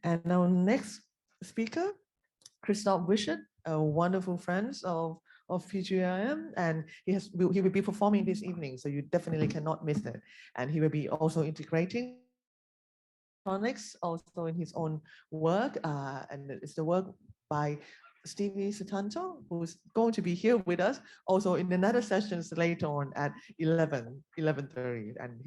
And our next speaker, Christoph Wichert, a wonderful friend of PGIM, and he will be performing this evening, so you definitely cannot miss it. And he will be also integrating electronics also in his own work, and it's the work by Stevie Sutanto, who's going to be here with us also in another sessions later on at 11:30, and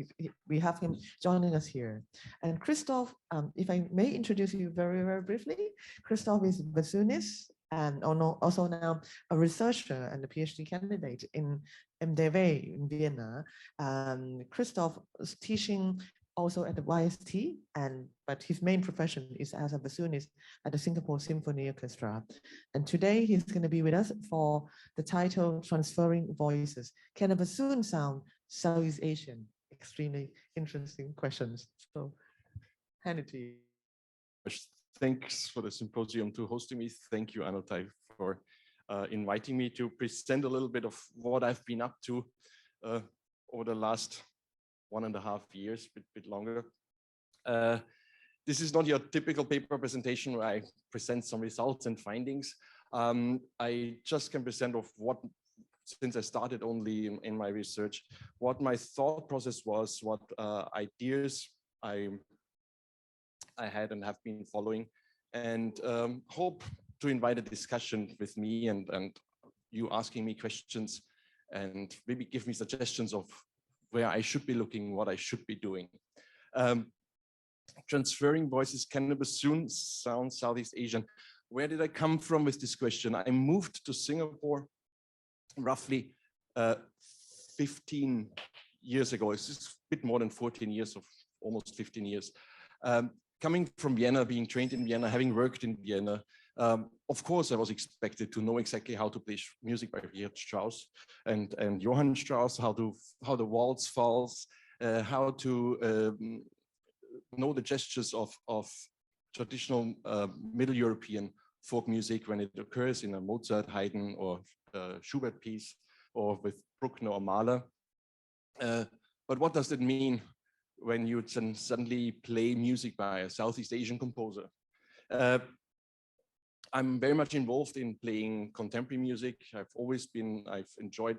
we have him joining us here. And Christoph, if I may introduce you very, very briefly, Christoph is a bassoonist and also now a researcher and a PhD candidate in MDW in Vienna. Christoph is teaching also at the YST, but his main profession is as a bassoonist at the Singapore Symphony Orchestra. And today he's going to be with us for the title Transferring Voices. Can a bassoon sound Southeast Asian? Extremely interesting questions. So, hand it to you. Thanks for the symposium to hosting me. Thank you, Anotai, for inviting me to present a little bit of what I've been up to over the last 1.5 years, a bit longer. This is not your typical paper presentation where I present some results and findings. I just can present of what, since I started only in my research, what my thought process was, what ideas I had and have been following, and hope to invite a discussion with me and you asking me questions and maybe give me suggestions of where I should be looking, what I should be doing. Transferring voices, can a bassoon sound Southeast Asian? Where did I come from with this question? I moved to Singapore roughly 15 years ago. It's just a bit more than 14 years, of almost 15 years. Coming from Vienna, being trained in Vienna, having worked in Vienna, of course, I was expected to know exactly how to play music by Richard Strauss and Johann Strauss, how the waltz falls, how to know the gestures of traditional Middle European folk music when it occurs in a Mozart, Haydn, or Schubert piece, or with Bruckner or Mahler. But what does it mean when you suddenly play music by a Southeast Asian composer? I'm very much involved in playing contemporary music. I've enjoyed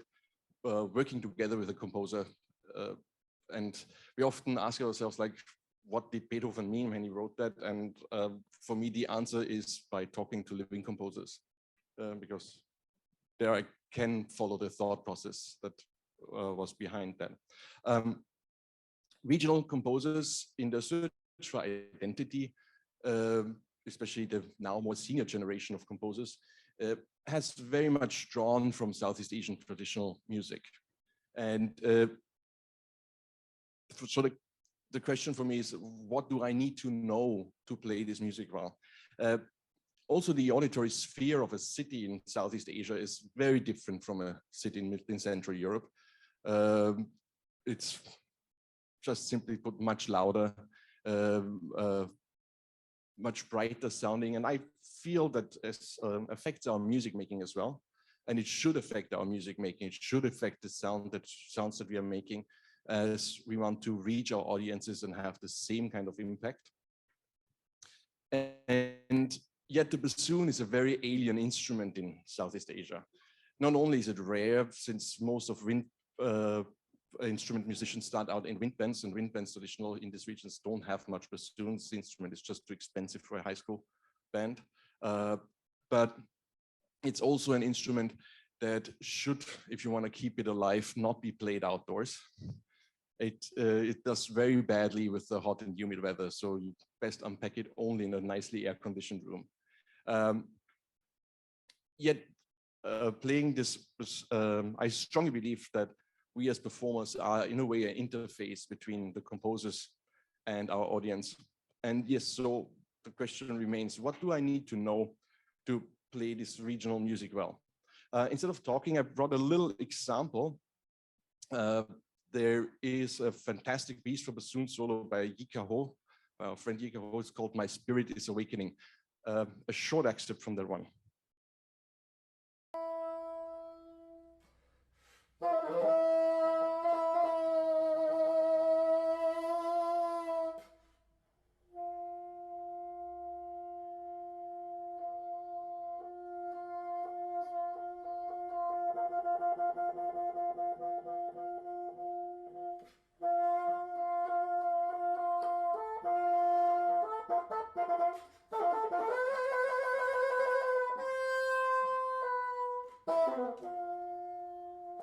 working together with a composer. And we often ask ourselves, like, what did Beethoven mean when he wrote that? And for me, the answer is by talking to living composers, because there I can follow the thought process that was behind that. Regional composers in the search for identity, especially the now more senior generation of composers, has very much drawn from Southeast Asian traditional music. And so the question for me is, what do I need to know to play this music well? Also, the auditory sphere of a city in Southeast Asia is very different from a city in Central Europe. It's just simply put much louder, much brighter sounding, and I feel that this affects our music making as well, and it should affect our music making. It should affect the sounds that we are making, as we want to reach our audiences and have the same kind of impact. And yet the bassoon is a very alien instrument in Southeast Asia. Not only is it rare, since most of wind instrument musicians start out in wind bands, and wind bands traditional in these regions don't have much bassoons. The instrument is just too expensive for a high school band. But it's also an instrument that should, if you want to keep it alive, not be played outdoors. It does very badly with the hot and humid weather, so you best unpack it only in a nicely air-conditioned room. Yet playing this, I strongly believe that we as performers are in a way an interface between the composers and our audience. And yes, so the question remains, what do I need to know to play this regional music well? Instead of talking, I brought a little example. There is a fantastic piece for bassoon solo by Yika Ho, our friend Yika Ho. It's called My Spirit is Awakening. A short excerpt from that one.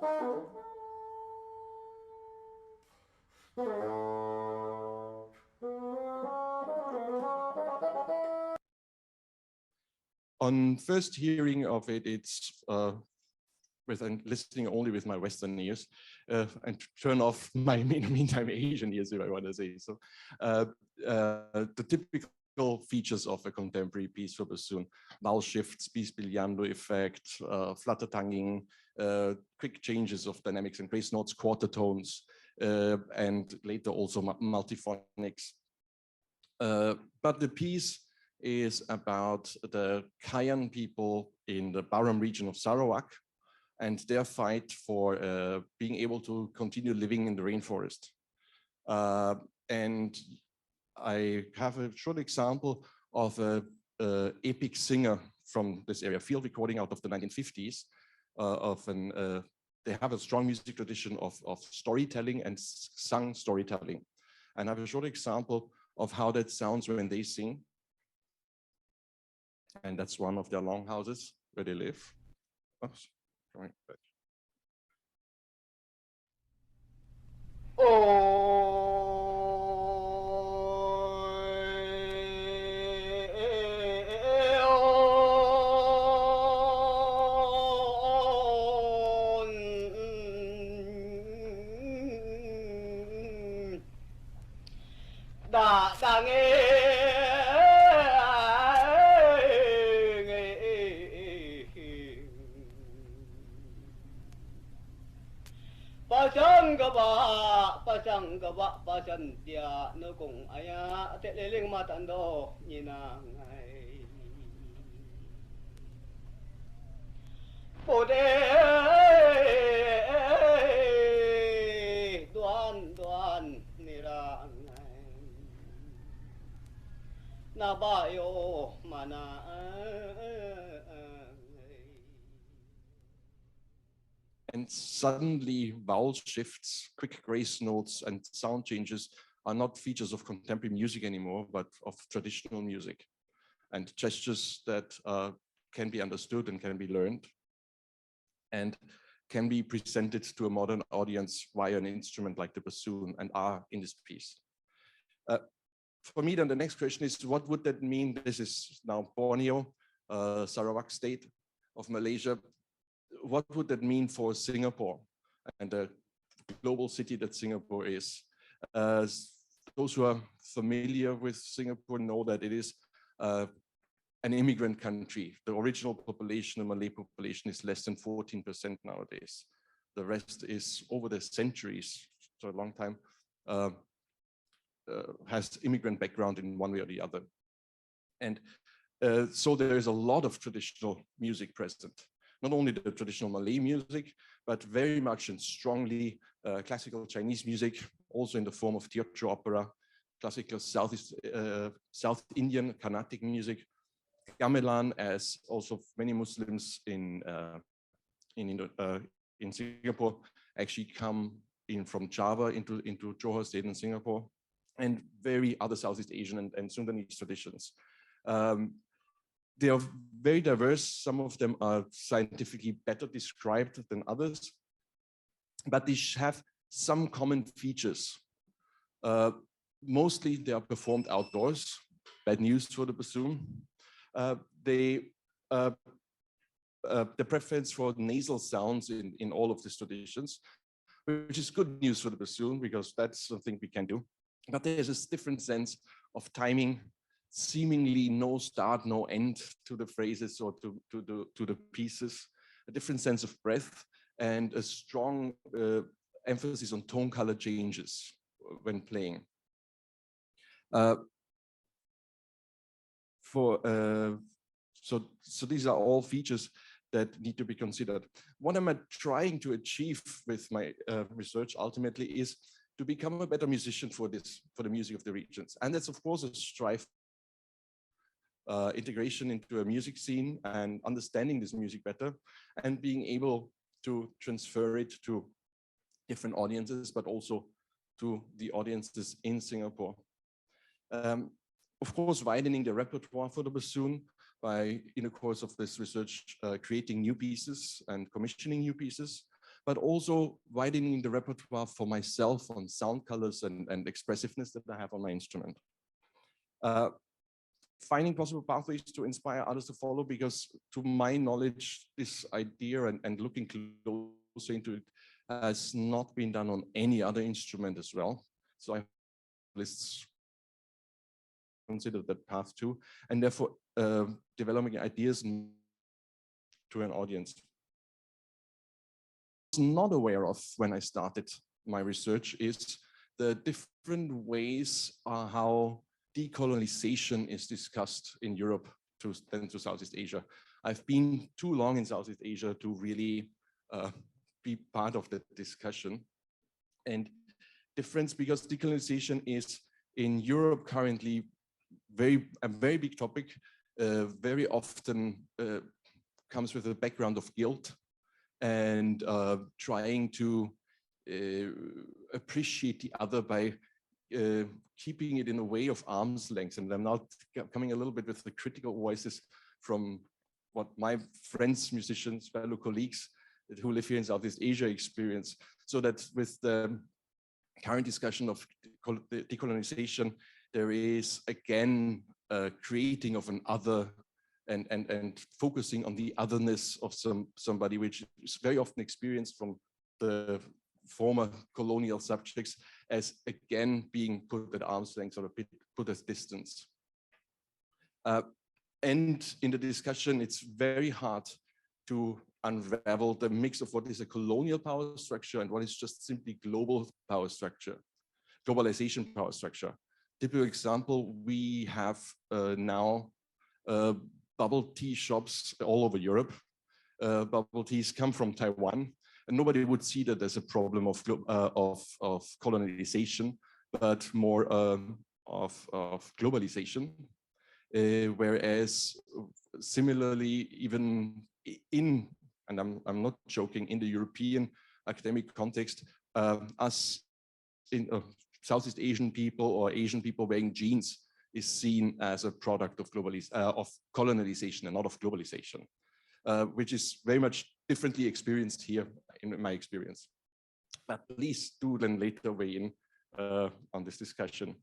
On first hearing of it, it's listening only with my Western ears and turn off my, in the meantime, Asian ears, if I want to say so. The typical features of a contemporary piece for bassoon: vowel shifts, bis-biliando effect, flutter tonguing, quick changes of dynamics and grace notes, quarter tones, and later also multiphonics. But the piece is about the Kayan people in the Baram region of Sarawak and their fight for being able to continue living in the rainforest. And I have a short example of an epic singer from this area, field recording out of the 1950s. They have a strong music tradition of storytelling and sung storytelling. And I have a short example of how that sounds when they sing. And that's one of their longhouses where they live. Oops, going back. Pasangga no kung aya teleling matando ninangay pode duan nirangay nabayo mana. And suddenly vowel shifts, quick grace notes, and sound changes are not features of contemporary music anymore, but of traditional music, and gestures that can be understood and can be learned and can be presented to a modern audience via an instrument like the bassoon, and are in this piece. For me, then the next question is, what would that mean? This is now Borneo, Sarawak state of Malaysia. What would that mean for Singapore and the global city that Singapore is? Those who are familiar with Singapore know that it is an immigrant country. The original population, the Malay population, is less than 14% nowadays. The rest is, over the centuries, so a long time, has immigrant background in one way or the other. And so there is a lot of traditional music present. Not only the traditional Malay music, but very much and strongly classical Chinese music, also in the form of theatre opera, classical South Indian Carnatic music, gamelan, as also many Muslims in Singapore actually come in from Java into Johor State in Singapore, and very other Southeast Asian and Sundanese traditions. They are very diverse. Some of them are scientifically better described than others, but they have some common features. Mostly they are performed outdoors, bad news for the bassoon. The preference for nasal sounds in all of these traditions, which is good news for the bassoon, because that's something we can do. But there's a different sense of timing, seemingly no start, no end to the phrases or to the pieces, a different sense of breath, and a strong emphasis on tone color changes when playing. So these are all features that need to be considered. What am I trying to achieve with my research ultimately is to become a better musician for the music of the regions. And that's of course a strive, integration into a music scene and understanding this music better and being able to transfer it to different audiences, but also to the audiences in Singapore. Of course, widening the repertoire for the bassoon by, in the course of this research, creating new pieces and commissioning new pieces, but also widening the repertoire for myself on sound colors and expressiveness that I have on my instrument. Finding possible pathways to inspire others to follow, because to my knowledge, this idea and looking closer into it has not been done on any other instrument as well. So I lists consider that path too, and therefore developing ideas to an audience. I was not aware of when I started my research is the different ways how decolonization is discussed in Europe then to Southeast Asia. I've been too long in Southeast Asia to really be part of the discussion. And difference, because decolonization is in Europe currently a very big topic, very often comes with a background of guilt and trying to appreciate the other by keeping it in a way of arm's length. And I'm now coming a little bit with the critical voices from what my friends, musicians, fellow colleagues who live here in Southeast Asia experience. So that with the current discussion of decolonization, there is again creating of an other and focusing on the otherness of somebody, which is very often experienced from the former colonial subjects as again being put at arm's length or put at distance. And in the discussion, it's very hard to unravel the mix of what is a colonial power structure and what is just simply global power structure, globalization power structure. Typical example, we have now bubble tea shops all over Europe. Bubble teas come from Taiwan, and nobody would see that as a problem of colonization, but more of globalization. Whereas similarly, even in, and I'm not joking, in the European academic context, us in Southeast Asian people or Asian people wearing jeans is seen as a product of colonization and not of globalization, which is very much differently experienced here in my experience. But please do then later weigh in on this discussion.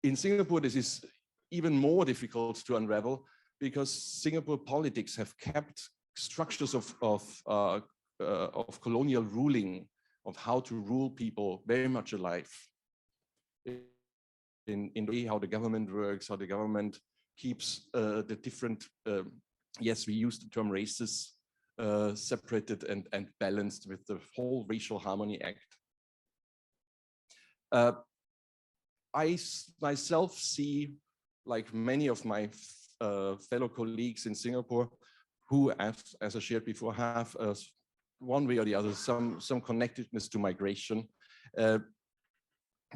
In Singapore, this is even more difficult to unravel because Singapore politics have kept structures of colonial ruling, of how to rule people, very much alive. In the way how the government works, how the government keeps the different, yes, we use the term races, separated and balanced with the whole Racial Harmony Act. I myself see, like many of my fellow colleagues in Singapore, who, as I shared before, have one way or the other some connectedness to migration,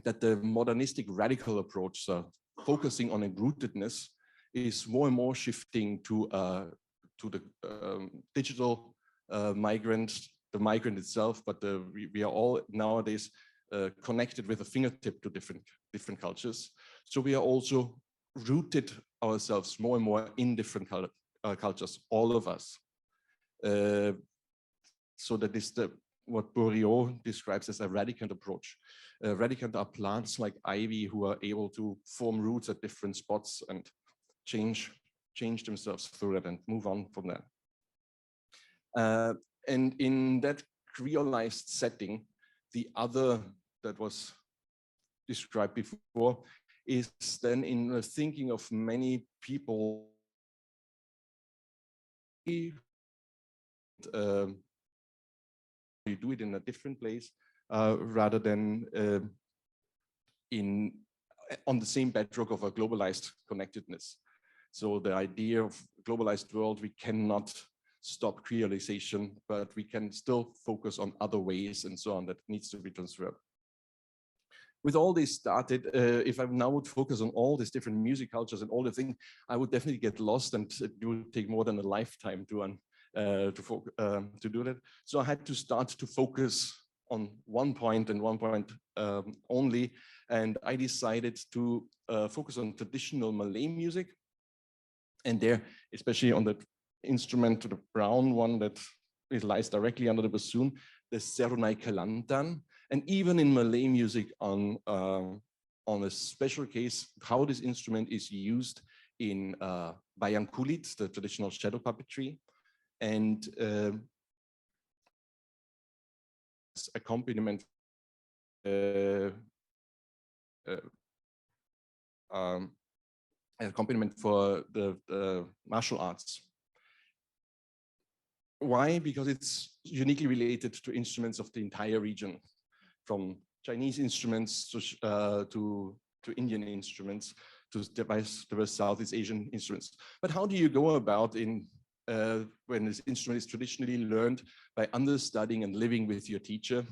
that the modernistic radical approach, focusing on rootedness, is more and more shifting to the digital migrant, the migrant itself, but we are all nowadays connected with a fingertip to different cultures. So we are also rooted ourselves more and more in different cultures, all of us. So that is what Bourriot describes as a radicant approach. Radicant are plants like ivy who are able to form roots at different spots and change themselves through that and move on from there. And in that creolized setting, the other that was described before is then in the thinking of many people you do it in a different place rather than on the same bedrock of a globalized connectedness. So the idea of globalized world, we cannot stop creolization, but we can still focus on other ways and so on that needs to be transferred. With all this started, if I now would focus on all these different music cultures and all the things, I would definitely get lost, and it would take more than a lifetime to do that. So I had to start to focus on one point and one point only, and I decided to focus on traditional Malay music, and there, especially on the instrument, the brown one that it lies directly under the bassoon, the serunai kelantan, and even in Malay music on a special case, how this instrument is used in bayang kulit, the traditional shadow puppetry, and accompaniment accompaniment for the martial arts. Why? Because it's uniquely related to instruments of the entire region, from Chinese instruments to Indian instruments, to diverse Southeast Asian instruments. But how do you go about when this instrument is traditionally learned by understudying and living with your teacher,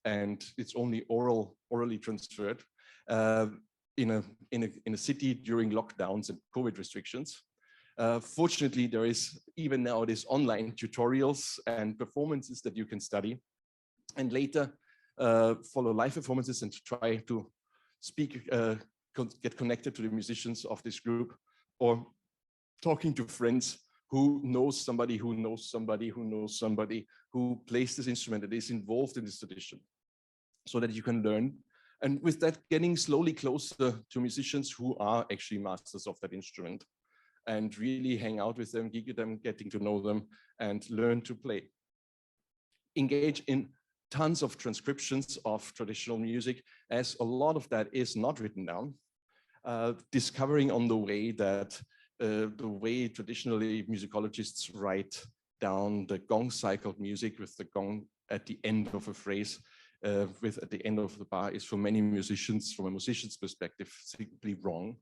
and it's only orally transferred in a city during lockdowns and COVID restrictions? Fortunately, there is even nowadays online tutorials and performances that you can study, and later follow live performances and try to speak, get connected to the musicians of this group, or talking to friends who knows somebody who knows somebody who knows somebody who plays this instrument that is involved in this tradition, so that you can learn. And with that, getting slowly closer to musicians who are actually masters of that instrument, and really hang out with them, getting to know them, and learn to play. Engage in tons of transcriptions of traditional music, as a lot of that is not written down. Discovering on the way that the way traditionally musicologists write down the gong cycled music with the gong at the end of a phrase, at the end of the bar, is for many musicians, from a musician's perspective, simply wrong.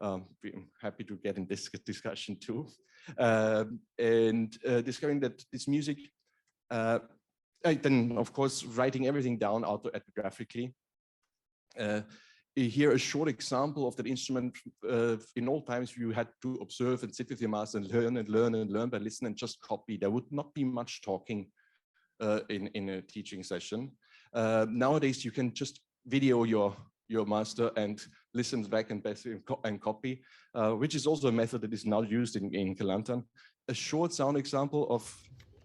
I'm happy to get in this discussion too. Discovering that this music, then of course, writing everything down autoetnographically. Here a short example of that instrument. In old times, you had to observe and sit with your master and learn and learn and learn by listening and just copy. There would not be much talking in a teaching session. Nowadays, you can just video your master and listen back and copy, which is also a method that is now used in Kelantan. A short sound example of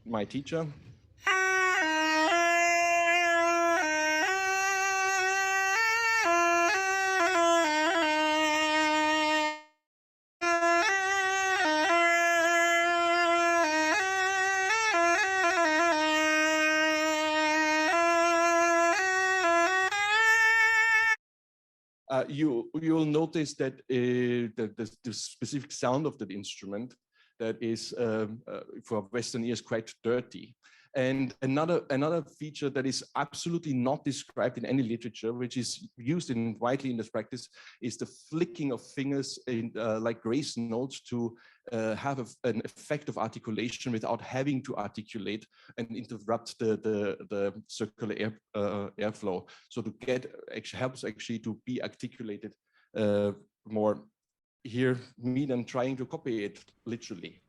my teacher. You'll notice that the specific sound of that instrument that is for Western ears quite dirty. And another feature that is absolutely not described in any literature, which is used widely in this practice, is the flicking of fingers in like grace notes to have an effect of articulation without having to articulate and interrupt the circular airflow. So to helps actually to be articulated more. Here, me then trying to copy it literally.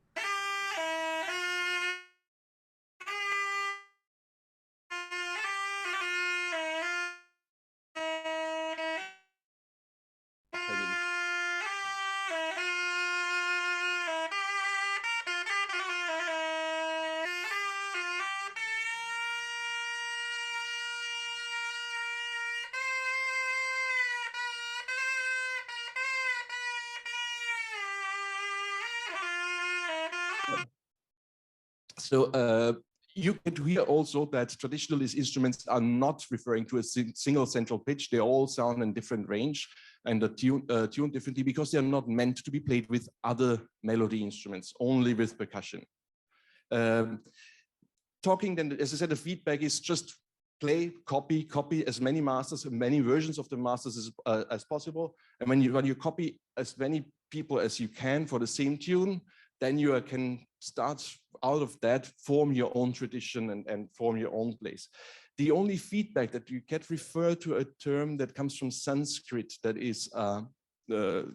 So you can hear also that traditionalist instruments are not referring to a single central pitch. They all sound in different range and are tuned differently, because they are not meant to be played with other melody instruments, only with percussion. Talking then, as I said, the feedback is just play, copy as many masters, many versions of the masters as possible. And when you copy as many people as you can for the same tune, then you can start out of that, form your own tradition and form your own place. The only feedback that you get referred to a term that comes from Sanskrit that is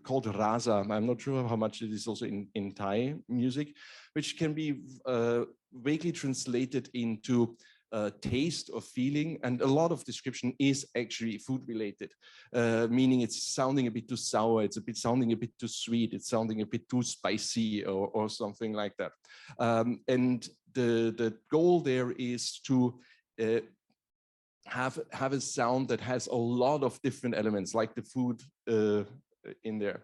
called rasa. I'm not sure how much it is also in Thai music, which can be vaguely translated into taste or feeling, and a lot of description is actually food related, meaning it's sounding a bit too sour, it's sounding a bit too sweet, it's sounding a bit too spicy, or something like that. And the goal there is to have a sound that has a lot of different elements, like the food in there.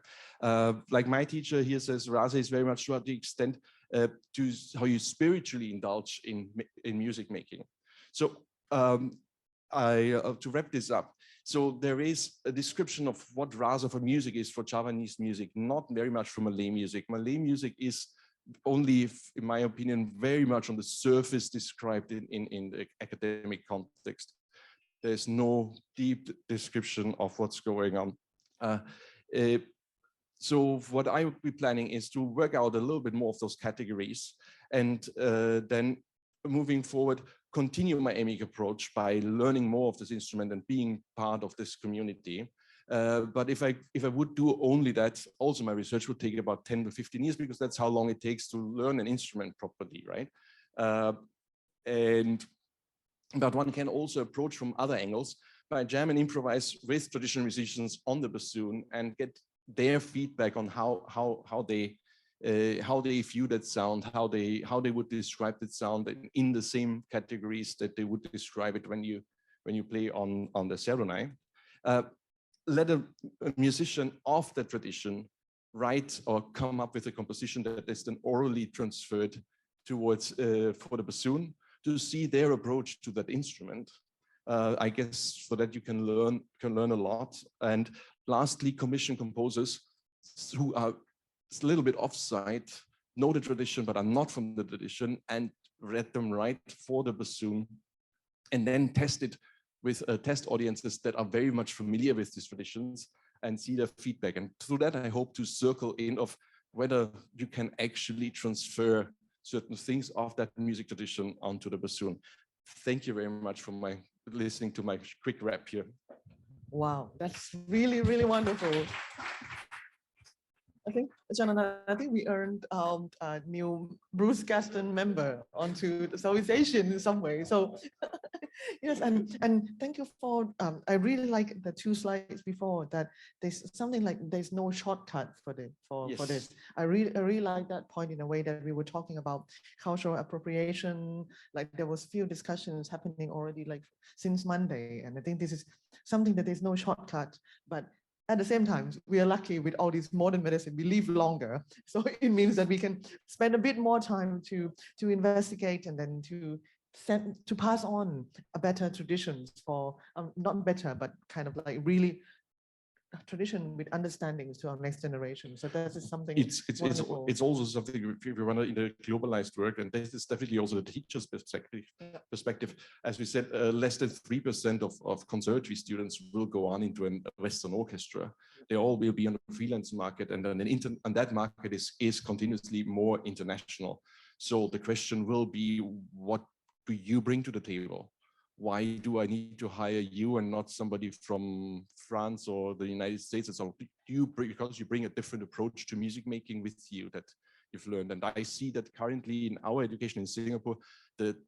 Like my teacher here says, rasa is very much to the extent to how you spiritually indulge in music making. So to wrap this up, so there is a description of what rasa for music is for Javanese music, not very much for Malay music. Malay music is only, in my opinion, very much on the surface described in the academic context. There's no deep description of what's going on. So what I would be planning is to work out a little bit more of those categories, and then moving forward, continue my aiming approach by learning more of this instrument and being part of this community. But if I would do only that, also my research would take about 10 to 15 years, because that's how long it takes to learn an instrument properly, right? But one can also approach from other angles by jam and improvise with traditional musicians on the bassoon and get their feedback on how they view that sound, how they would describe that sound in the same categories that they would describe it when you play on the serunai. Let a musician of the tradition write or come up with a composition that is then orally transferred towards for the bassoon, to see their approach to that instrument. I guess so that you can learn a lot. And lastly, commission composers who are a little bit offside, know the tradition but are not from the tradition, and let them write for the bassoon, and then test it with test audiences that are very much familiar with these traditions and see their feedback. And through that, I hope to circle in of whether you can actually transfer certain things of that music tradition onto the bassoon. Thank you very much for listening to my quick rap here. Wow, that's really, really wonderful. I think, Jonathan, I think we earned a new Bruce Gaston member onto the Southeast Asian in some way. So yes, and thank you for, I really like the 2 slides before that there's something like there's no shortcut for this. I really like that point in a way that we were talking about cultural appropriation, like there was few discussions happening already like since Monday. And I think this is something that there's no shortcut, but at the same time, we are lucky with all this modern medicine, we live longer. So it means that we can spend a bit more time to investigate and then to pass on a better traditions for, not better, but kind of like really tradition with understandings to our next generation. So that is something it's also something if you run in the globalized work, and this is definitely also the teacher's perspective. As we said, less than 3% of conservatory students will go on into a Western orchestra. They all will be on the freelance market, and then and that market is continuously more international. So the question will be, what do you bring to the table? Why do I need to hire you and not somebody from France or the United States? And so because you bring a different approach to music making with you that you've learned. And I see that currently in our education in Singapore,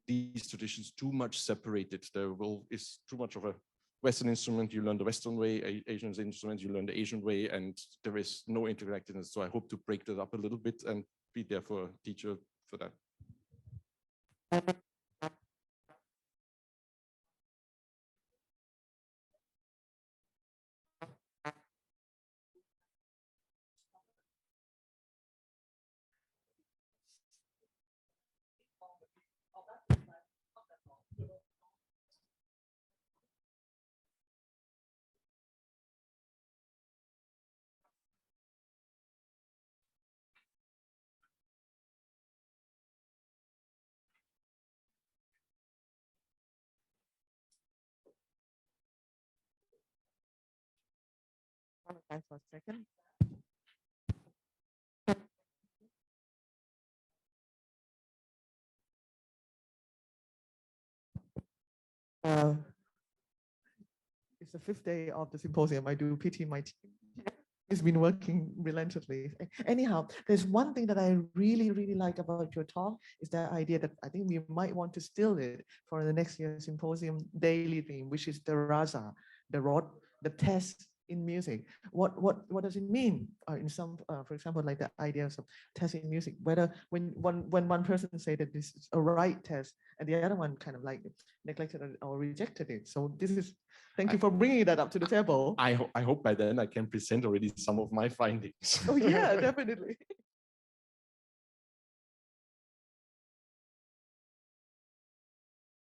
these traditions too much separated. There is too much of a Western instrument, you learn the Western way, Asian instrument, you learn the Asian way, and there is no interconnectedness. So I hope to break that up a little bit and be there for a teacher for that. for a second. It's the 5th day of the symposium. I do pity my team. It's been working relentlessly. Anyhow, there's one thing that I really, really like about your talk is that idea that I think we might want to steal it for the next year's symposium daily theme, which is the rasa, the rod, the test in music. What does it mean? In some, for example, like the ideas of test in music, whether when one person say that this is a right test and the other one kind of like neglected or rejected it. So this is, thank you for bringing that up to the table. I hope by then I can present already some of my findings. Oh yeah, definitely.